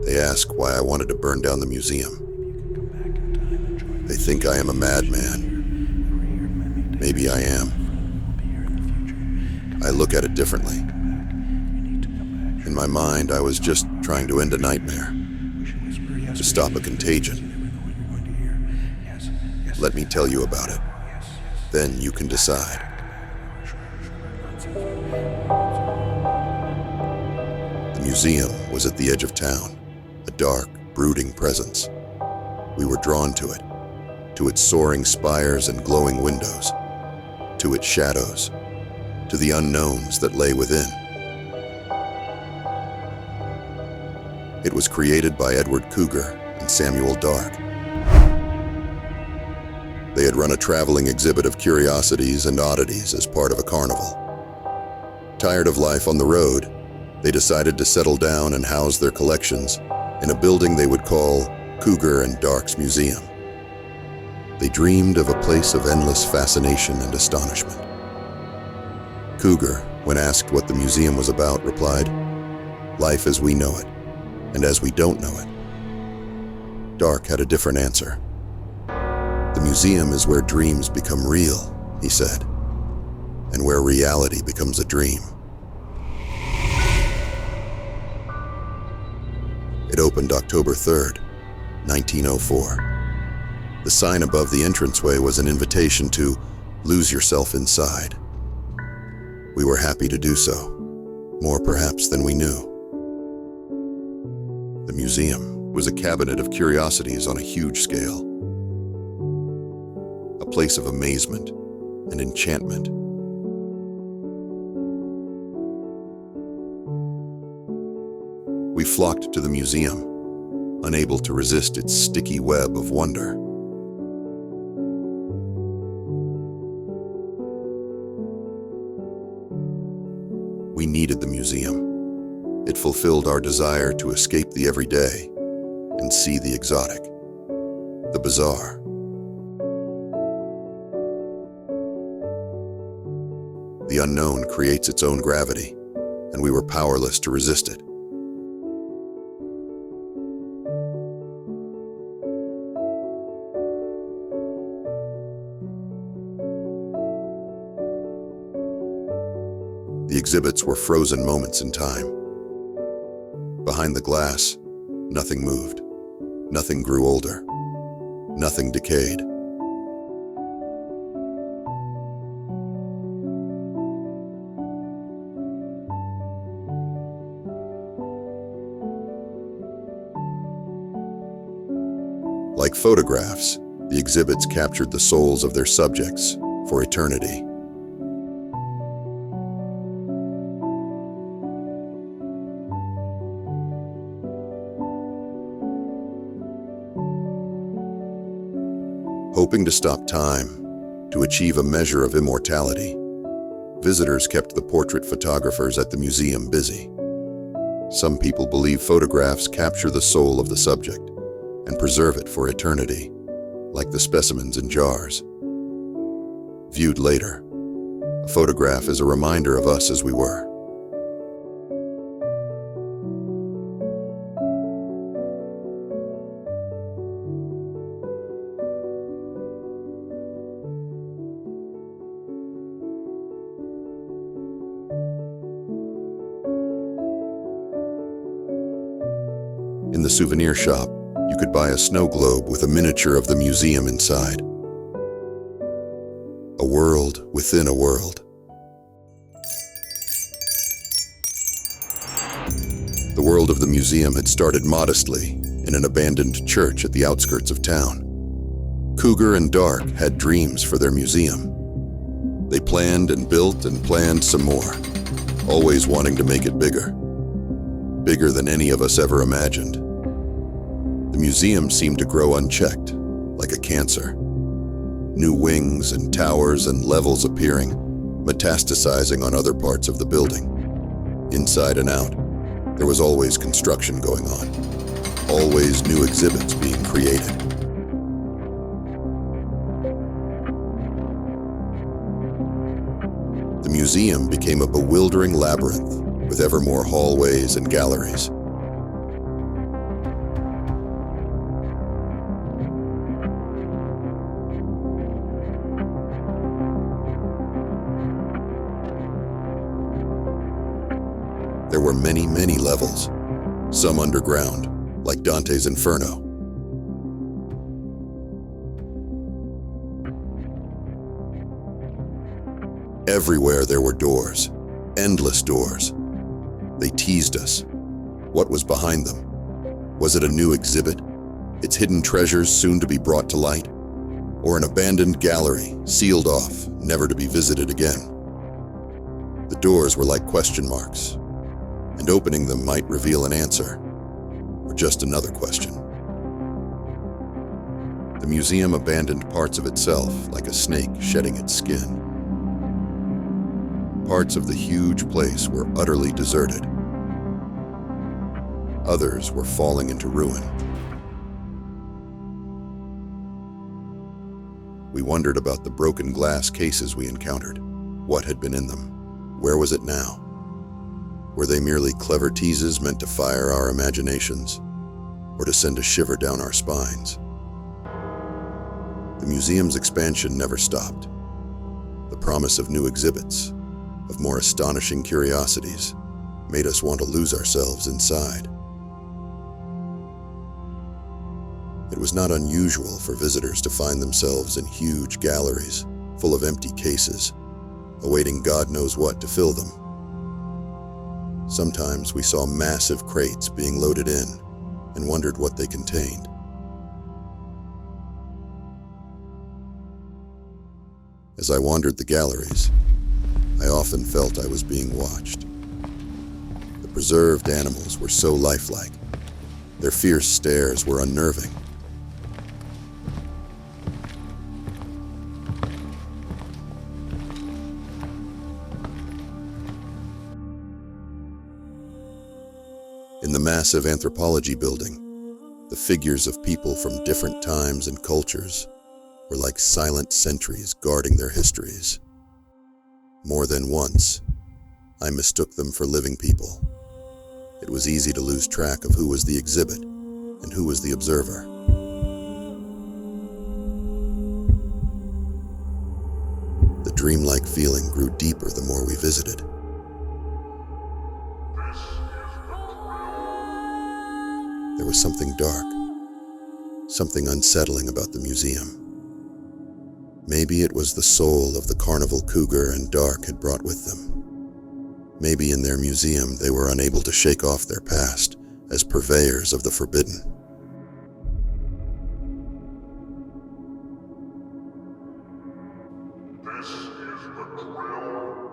They ask why I wanted to burn down the museum. They think I am a madman. Maybe I am. I look at it differently. In my mind, I was just trying to end a nightmare, to stop a contagion. Let me tell you about it. Then you can decide. The museum was at the edge of town, a dark, brooding presence. We were drawn to it, to its soaring spires and glowing windows, to its shadows, to the unknowns that lay within. It was created by Edward Cougar and Samuel Dark. They had run a traveling exhibit of curiosities and oddities as part of a carnival. Tired of life on the road, they decided to settle down and house their collections in a building they would call Cougar and Dark's Museum. They dreamed of a place of endless fascination and astonishment. Cougar, when asked what the museum was about, replied, "Life as we know it, and as we don't know it." Dark had a different answer. "The museum is where dreams become real," he said, "and where reality becomes a dream." It opened October 3rd, 1904. The sign above the entranceway was an invitation to lose yourself inside. We were happy to do so, more perhaps than we knew. The museum was a cabinet of curiosities on a huge scale, a place of amazement and enchantment. We flocked to the museum, unable to resist its sticky web of wonder. We needed the museum. It fulfilled our desire to escape the everyday and see the exotic, the bizarre. The unknown creates its own gravity, and we were powerless to resist it. The exhibits were frozen moments in time. Behind the glass, nothing moved, nothing grew older, nothing decayed. Like photographs, the exhibits captured the souls of their subjects for eternity. Hoping to stop time, to achieve a measure of immortality, visitors kept the portrait photographers at the museum busy. Some people believe photographs capture the soul of the subject and preserve it for eternity, like the specimens in jars. Viewed later, a photograph is a reminder of us as we were. In the souvenir shop, you could buy a snow globe with a miniature of the museum inside. A world within a world. The world of the museum had started modestly in an abandoned church at the outskirts of town. Cougar and Dark had dreams for their museum. They planned and built and planned some more, always wanting to make it bigger. Bigger than any of us ever imagined. The museum seemed to grow unchecked, like a cancer. New wings and towers and levels appearing, metastasizing on other parts of the building. Inside and out, there was always construction going on, always new exhibits being created. The museum became a bewildering labyrinth with ever more hallways and galleries. were many, many levels, some underground, like Dante's Inferno. Everywhere there were doors, endless doors. They teased us. What was behind them? Was it a new exhibit, its hidden treasures soon to be brought to light? Or an abandoned gallery, sealed off, never to be visited again? The doors were like question marks, and opening them might reveal an answer, or just another question. The museum abandoned parts of itself like a snake shedding its skin. Parts of the huge place were utterly deserted. Others were falling into ruin. We wondered about the broken glass cases we encountered. What had been in them? Where was it now? Were they merely clever teases meant to fire our imaginations, or to send a shiver down our spines? The museum's expansion never stopped. The promise of new exhibits, of more astonishing curiosities, made us want to lose ourselves inside. It was not unusual for visitors to find themselves in huge galleries full of empty cases, awaiting God knows what to fill them. Sometimes we saw massive crates being loaded in and wondered what they contained. As I wandered the galleries, I often felt I was being watched. The preserved animals were so lifelike. Their fierce stares were unnerving. In the massive anthropology building, the figures of people from different times and cultures were like silent sentries guarding their histories. More than once, I mistook them for living people. It was easy to lose track of who was the exhibit and who was the observer. The dreamlike feeling grew deeper the more we visited. There was something dark, something unsettling about the museum. Maybe it was the soul of the carnival cougar and dark had brought with them. Maybe in their museum they were unable to shake off their past as purveyors of the forbidden. This is the drill.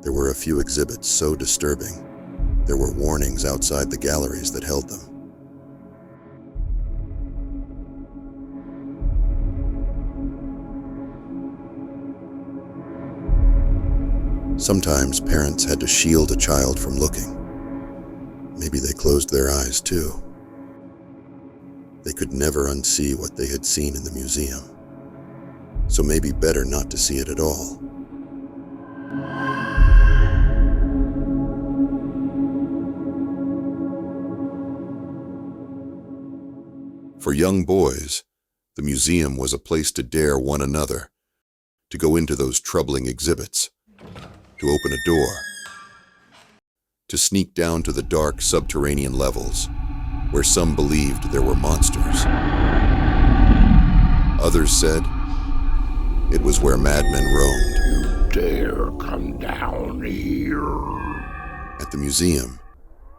There were a few exhibits so disturbing, there were warnings outside the galleries that held them. Sometimes parents had to shield a child from looking. Maybe they closed their eyes too. They could never unsee what they had seen in the museum, so maybe better not to see it at all. For young boys, the museum was a place to dare one another, to go into those troubling exhibits, to open a door, to sneak down to the dark subterranean levels, where some believed there were monsters. Others said it was where madmen roamed. You dare come down here? At the museum,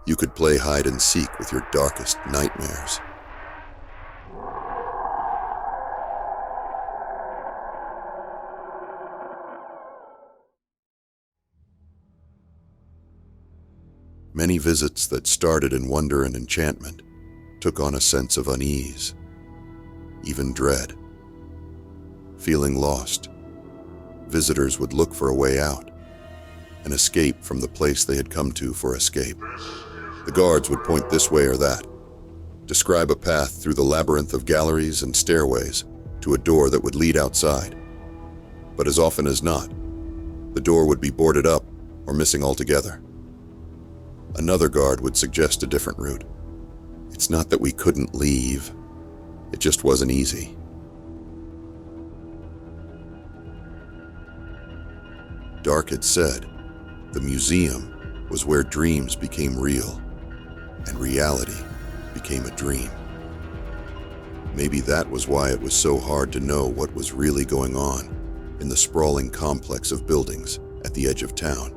you could play hide and seek with your darkest nightmares. Many visits that started in wonder and enchantment took on a sense of unease, even dread. Feeling lost, visitors would look for a way out, an escape from the place they had come to for escape. The guards would point this way or that, describe a path through the labyrinth of galleries and stairways to a door that would lead outside. But as often as not, the door would be boarded up or missing altogether. Another guard would suggest a different route. It's not that we couldn't leave, it just wasn't easy. Dark had said, the museum was where dreams became real and reality became a dream. Maybe that was why it was so hard to know what was really going on in the sprawling complex of buildings at the edge of town.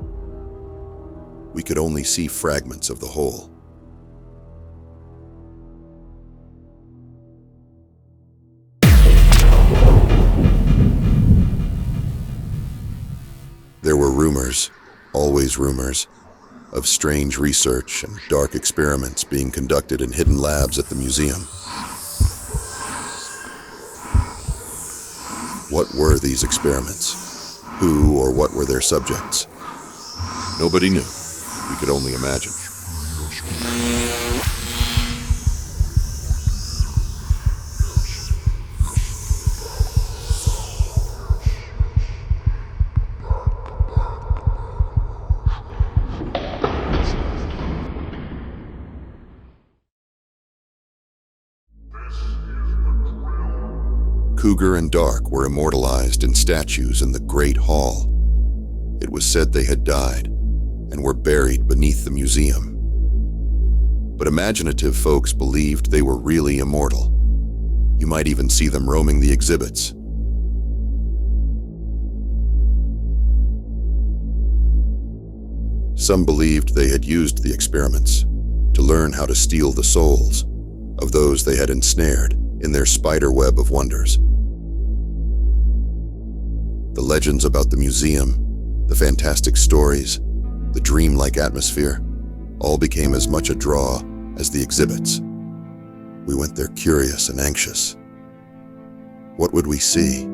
We could only see fragments of the whole. There were rumors, always rumors, of strange research and dark experiments being conducted in hidden labs at the museum. What were these experiments? Who or what were their subjects? Nobody knew. We could only imagine. Cougar and Dark were immortalized in statues in the Great Hall. It was said they had died and were buried beneath the museum. But imaginative folks believed they were really immortal. You might even see them roaming the exhibits. Some believed they had used the experiments to learn how to steal the souls of those they had ensnared in their spider web of wonders. The legends about the museum, the fantastic stories, the dreamlike atmosphere, all became as much a draw as the exhibits. We went there curious and anxious. What would we see?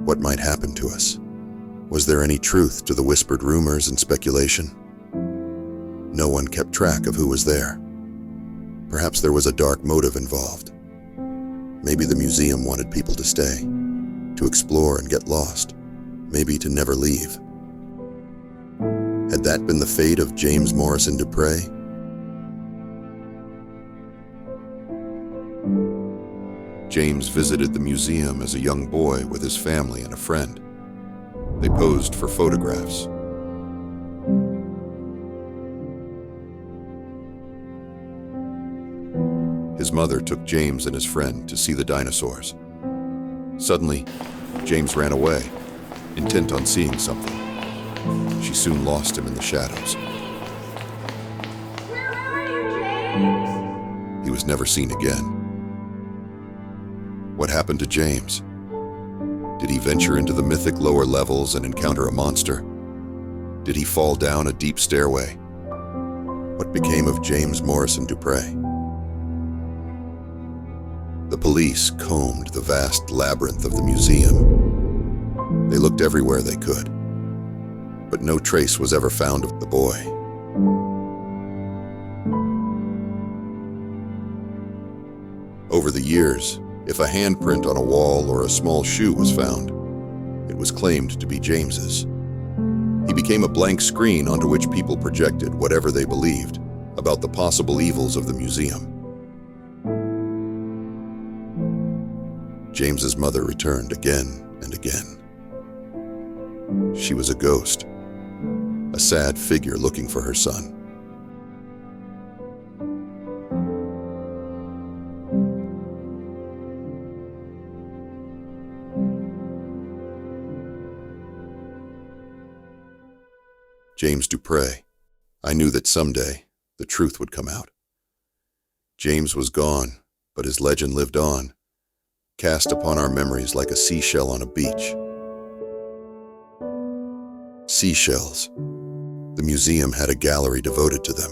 What might happen to us? Was there any truth to the whispered rumors and speculation? No one kept track of who was there. Perhaps there was a dark motive involved. Maybe the museum wanted people to stay, to explore and get lost, maybe to never leave. Had that been the fate of James Morrison Dupre? James visited the museum as a young boy with his family and a friend. They posed for photographs. His mother took James and his friend to see the dinosaurs. Suddenly, James ran away, intent on seeing something. She soon lost him in the shadows. Where are you, James? He was never seen again. What happened to James? Did he venture into the mythic lower levels and encounter a monster? Did he fall down a deep stairway? What became of James Morrison Dupre? The police combed the vast labyrinth of the museum. They looked everywhere they could, but no trace was ever found of the boy. Over the years, if a handprint on a wall or a small shoe was found, it was claimed to be James's. He became a blank screen onto which people projected whatever they believed about the possible evils of the museum. James's mother returned again and again. She was a ghost, a sad figure looking for her son. James Dupre. I knew that someday the truth would come out. James was gone, but his legend lived on, cast upon our memories like a seashell on a beach. Seashells. The museum had a gallery devoted to them.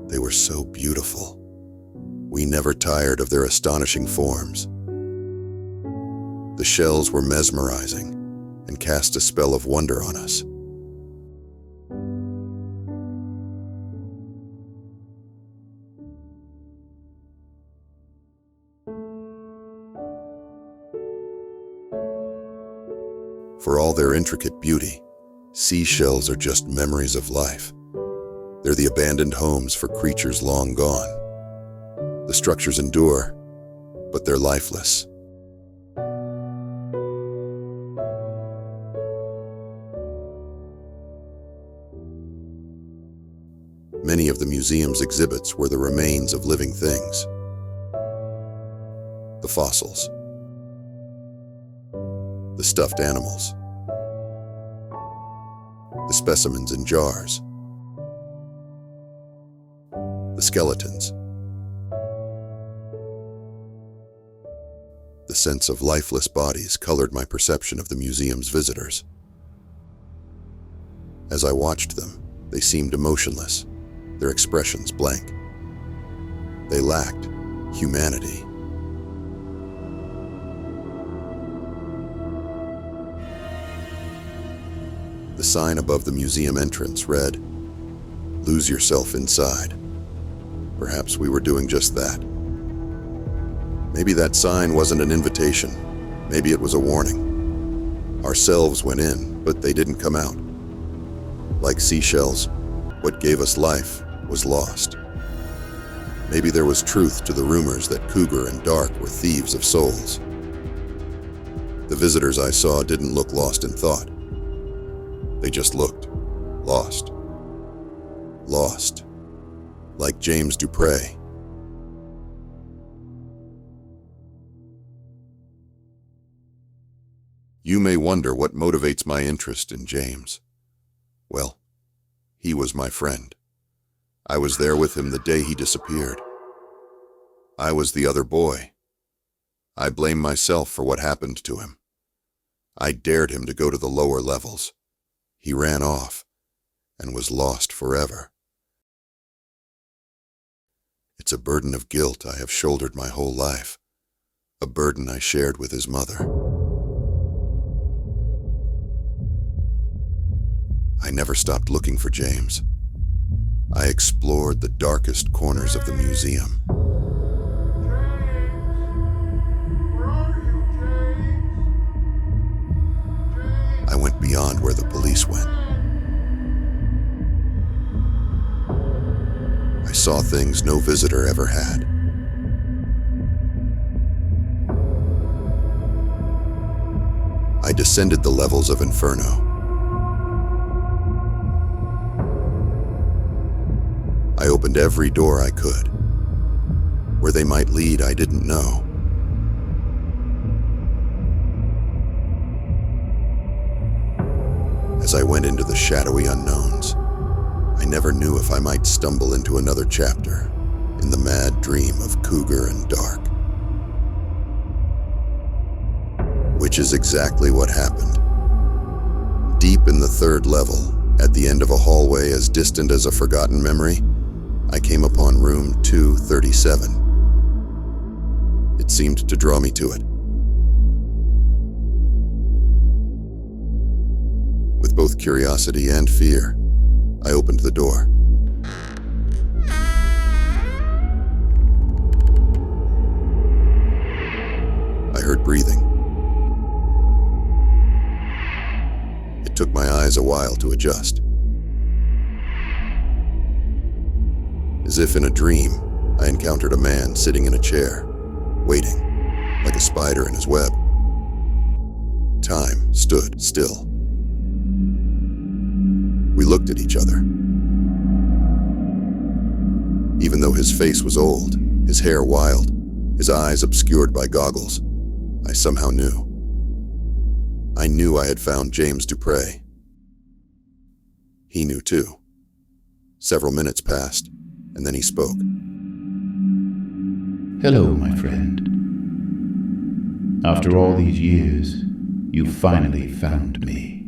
They were so beautiful. We never tired of their astonishing forms. The shells were mesmerizing and cast a spell of wonder on us. For all their intricate beauty, seashells are just memories of life. They're the abandoned homes for creatures long gone. The structures endure, but they're lifeless. Many of the museum's exhibits were the remains of living things. The fossils, the stuffed animals, the specimens in jars, the skeletons. The sense of lifeless bodies colored my perception of the museum's visitors. As I watched them, they seemed emotionless, their expressions blank. They lacked humanity. The sign above the museum entrance read, "Lose yourself inside." Perhaps we were doing just that. Maybe that sign wasn't an invitation. Maybe it was a warning. Ourselves went in, but they didn't come out. Like seashells, what gave us life was lost. Maybe there was truth to the rumors that Cougar and Dark were thieves of souls. The visitors I saw didn't look lost in thought. They just looked lost. Lost. Like James Dupre. You may wonder what motivates my interest in James. Well, he was my friend. I was there with him the day he disappeared. I was the other boy. I blame myself for what happened to him. I dared him to go to the lower levels. He ran off and was lost forever. It's a burden of guilt I have shouldered my whole life, a burden I shared with his mother. I never stopped looking for James. I explored the darkest corners of the museum. I went beyond where the police went. I saw things no visitor ever had. I descended the levels of Inferno. I opened every door I could. Where they might lead, I didn't know. As I went into the shadowy unknowns, I never knew if I might stumble into another chapter in the mad dream of Cougar and Dark. Which is exactly what happened. Deep in the third level, at the end of a hallway as distant as a forgotten memory, I came upon room 237. It seemed to draw me to it. With both curiosity and fear, I opened the door. I heard breathing. It took my eyes a while to adjust. As if in a dream, I encountered a man sitting in a chair, waiting, like a spider in his web. Time stood still. We looked at each other. Even though his face was old, his hair wild, his eyes obscured by goggles, I somehow knew. I knew I had found James Dupre. He knew too. Several minutes passed, and then he spoke. Hello, my friend. After all these years, you finally found me.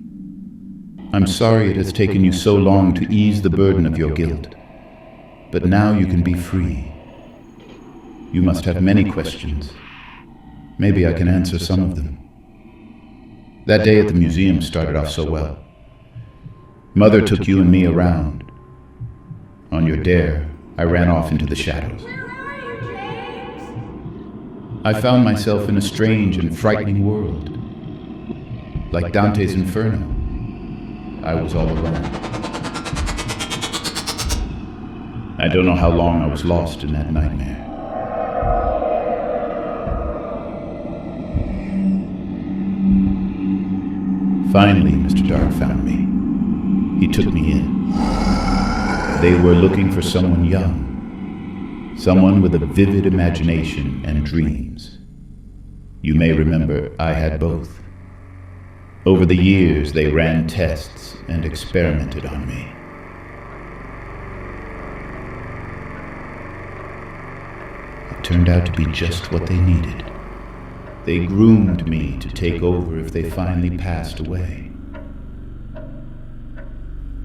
I'm sorry it has taken you so long to ease the burden of your guilt, but now you can be free. You must have many questions. Maybe I can answer some of them. That day at the museum started off so well. Mother took you and me around. On your dare, I ran off into the shadows. Where are you, James? I found myself in a strange and frightening world. Like Dante's Inferno, I was all alone. I don't know how long I was lost in that nightmare. Finally, Mr. Dark found me. He took me in. They were looking for someone young, someone with a vivid imagination and dreams. You may remember I had both. Over the years, they ran tests and experimented on me. It turned out to be just what they needed. They groomed me to take over if they finally passed away.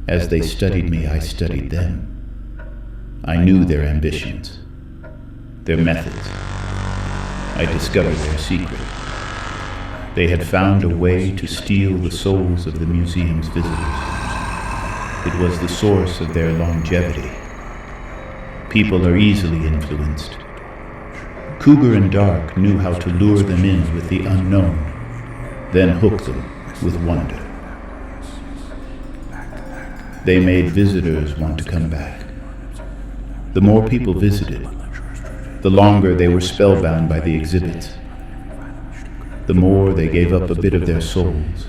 As they studied me, I studied them. I knew their ambitions, their methods. I discovered their secret. They had found a way to steal the souls of the museum's visitors. It was the source of their longevity. People are easily influenced. Cougar and Dark knew how to lure them in with the unknown, then hook them with wonder. They made visitors want to come back. The more people visited, the longer they were spellbound by the exhibits. The more they gave up a bit of their souls.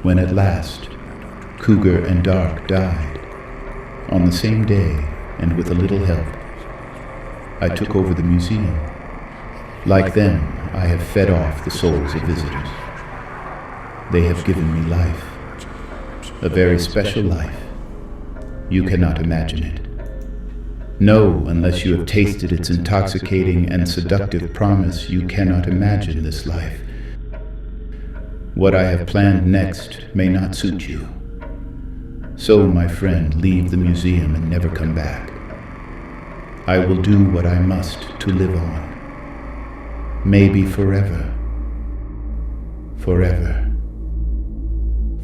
When at last, Cougar and Dark died, on the same day and with a little help, I took over the museum. Like them, I have fed off the souls of visitors. They have given me life, a very special life. You cannot imagine it. No, unless you have tasted its intoxicating and seductive promise, you cannot imagine this life. What I have planned next may not suit you. So, my friend, leave the museum and never come back. I will do what I must to live on. Maybe forever. Forever.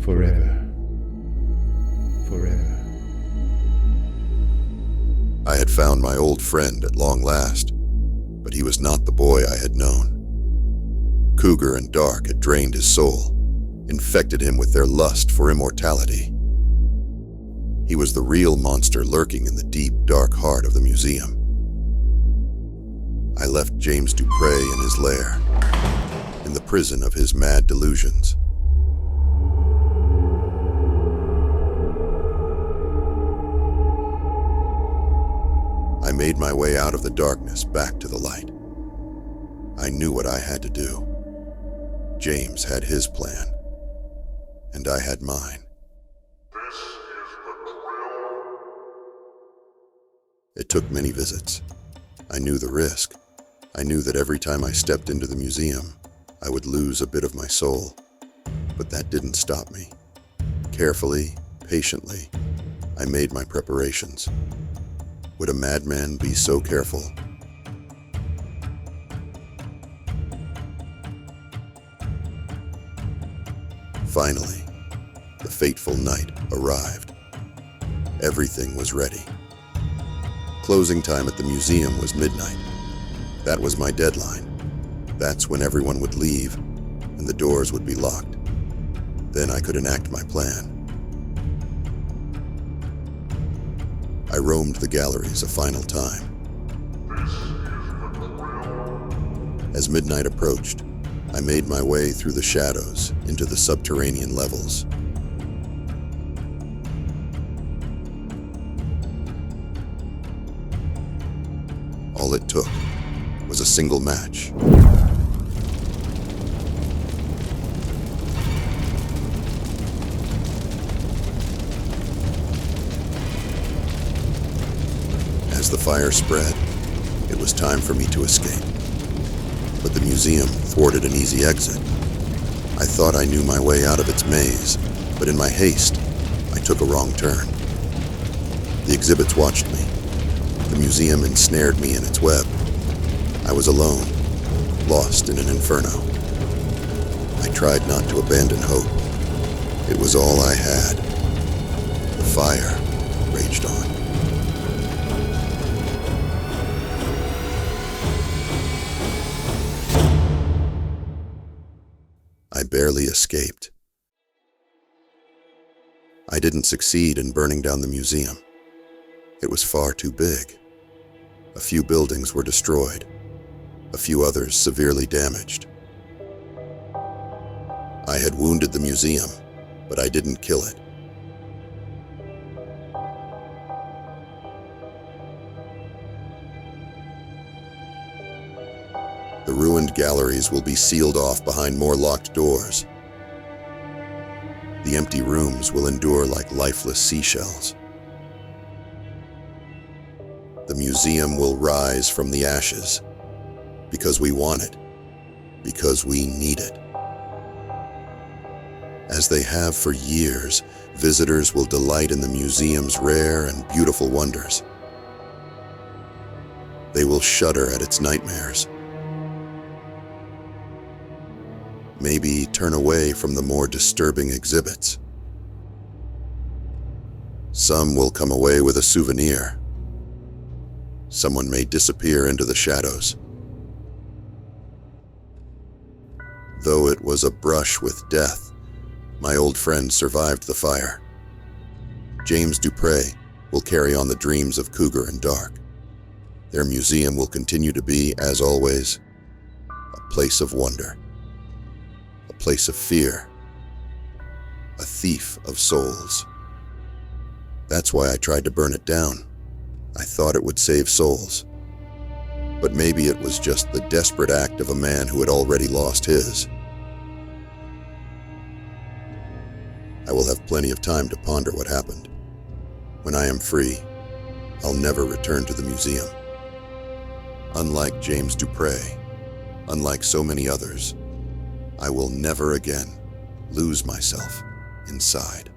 Forever. Forever. I had found my old friend at long last, but he was not the boy I had known. Cougar and Dark had drained his soul, infected him with their lust for immortality. He was the real monster lurking in the deep, dark heart of the museum. I left James Dupre in his lair, in the prison of his mad delusions. I made my way out of the darkness back to the light. I knew what I had to do. James had his plan, and I had mine. This is the drill. It took many visits. I knew the risk. I knew that every time I stepped into the museum, I would lose a bit of my soul. But that didn't stop me. Carefully, patiently, I made my preparations. Would a madman be so careful? Finally, the fateful night arrived. Everything was ready. Closing time at the museum was midnight. That was my deadline. That's when everyone would leave and the doors would be locked. Then I could enact my plan. I roamed the galleries a final time. As midnight approached, I made my way through the shadows into the subterranean levels. All it took was a single match. As the fire spread, it was time for me to escape. But the museum thwarted an easy exit. I thought I knew my way out of its maze, but in my haste, I took a wrong turn. The exhibits watched me. The museum ensnared me in its web. I was alone, lost in an inferno. I tried not to abandon hope. It was all I had. The fire raged on. I barely escaped. I didn't succeed in burning down the museum. It was far too big. A few buildings were destroyed, a few others severely damaged. I had wounded the museum, but I didn't kill it. The ruined galleries will be sealed off behind more locked doors. The empty rooms will endure like lifeless seashells. The museum will rise from the ashes because we want it, because we need it. As they have for years, visitors will delight in the museum's rare and beautiful wonders. They will shudder at its nightmares. Maybe turn away from the more disturbing exhibits. Some will come away with a souvenir. Someone may disappear into the shadows. Though it was a brush with death, my old friend survived the fire. James Dupré will carry on the dreams of Cougar and Dark. Their museum will continue to be, as always, a place of wonder. A place of fear, a thief of souls. That's why I tried to burn it down. I thought it would save souls. But maybe it was just the desperate act of a man who had already lost his. I will have plenty of time to ponder what happened. When I am free, I'll never return to the museum. Unlike James Dupré, unlike so many others, I will never again lose myself inside.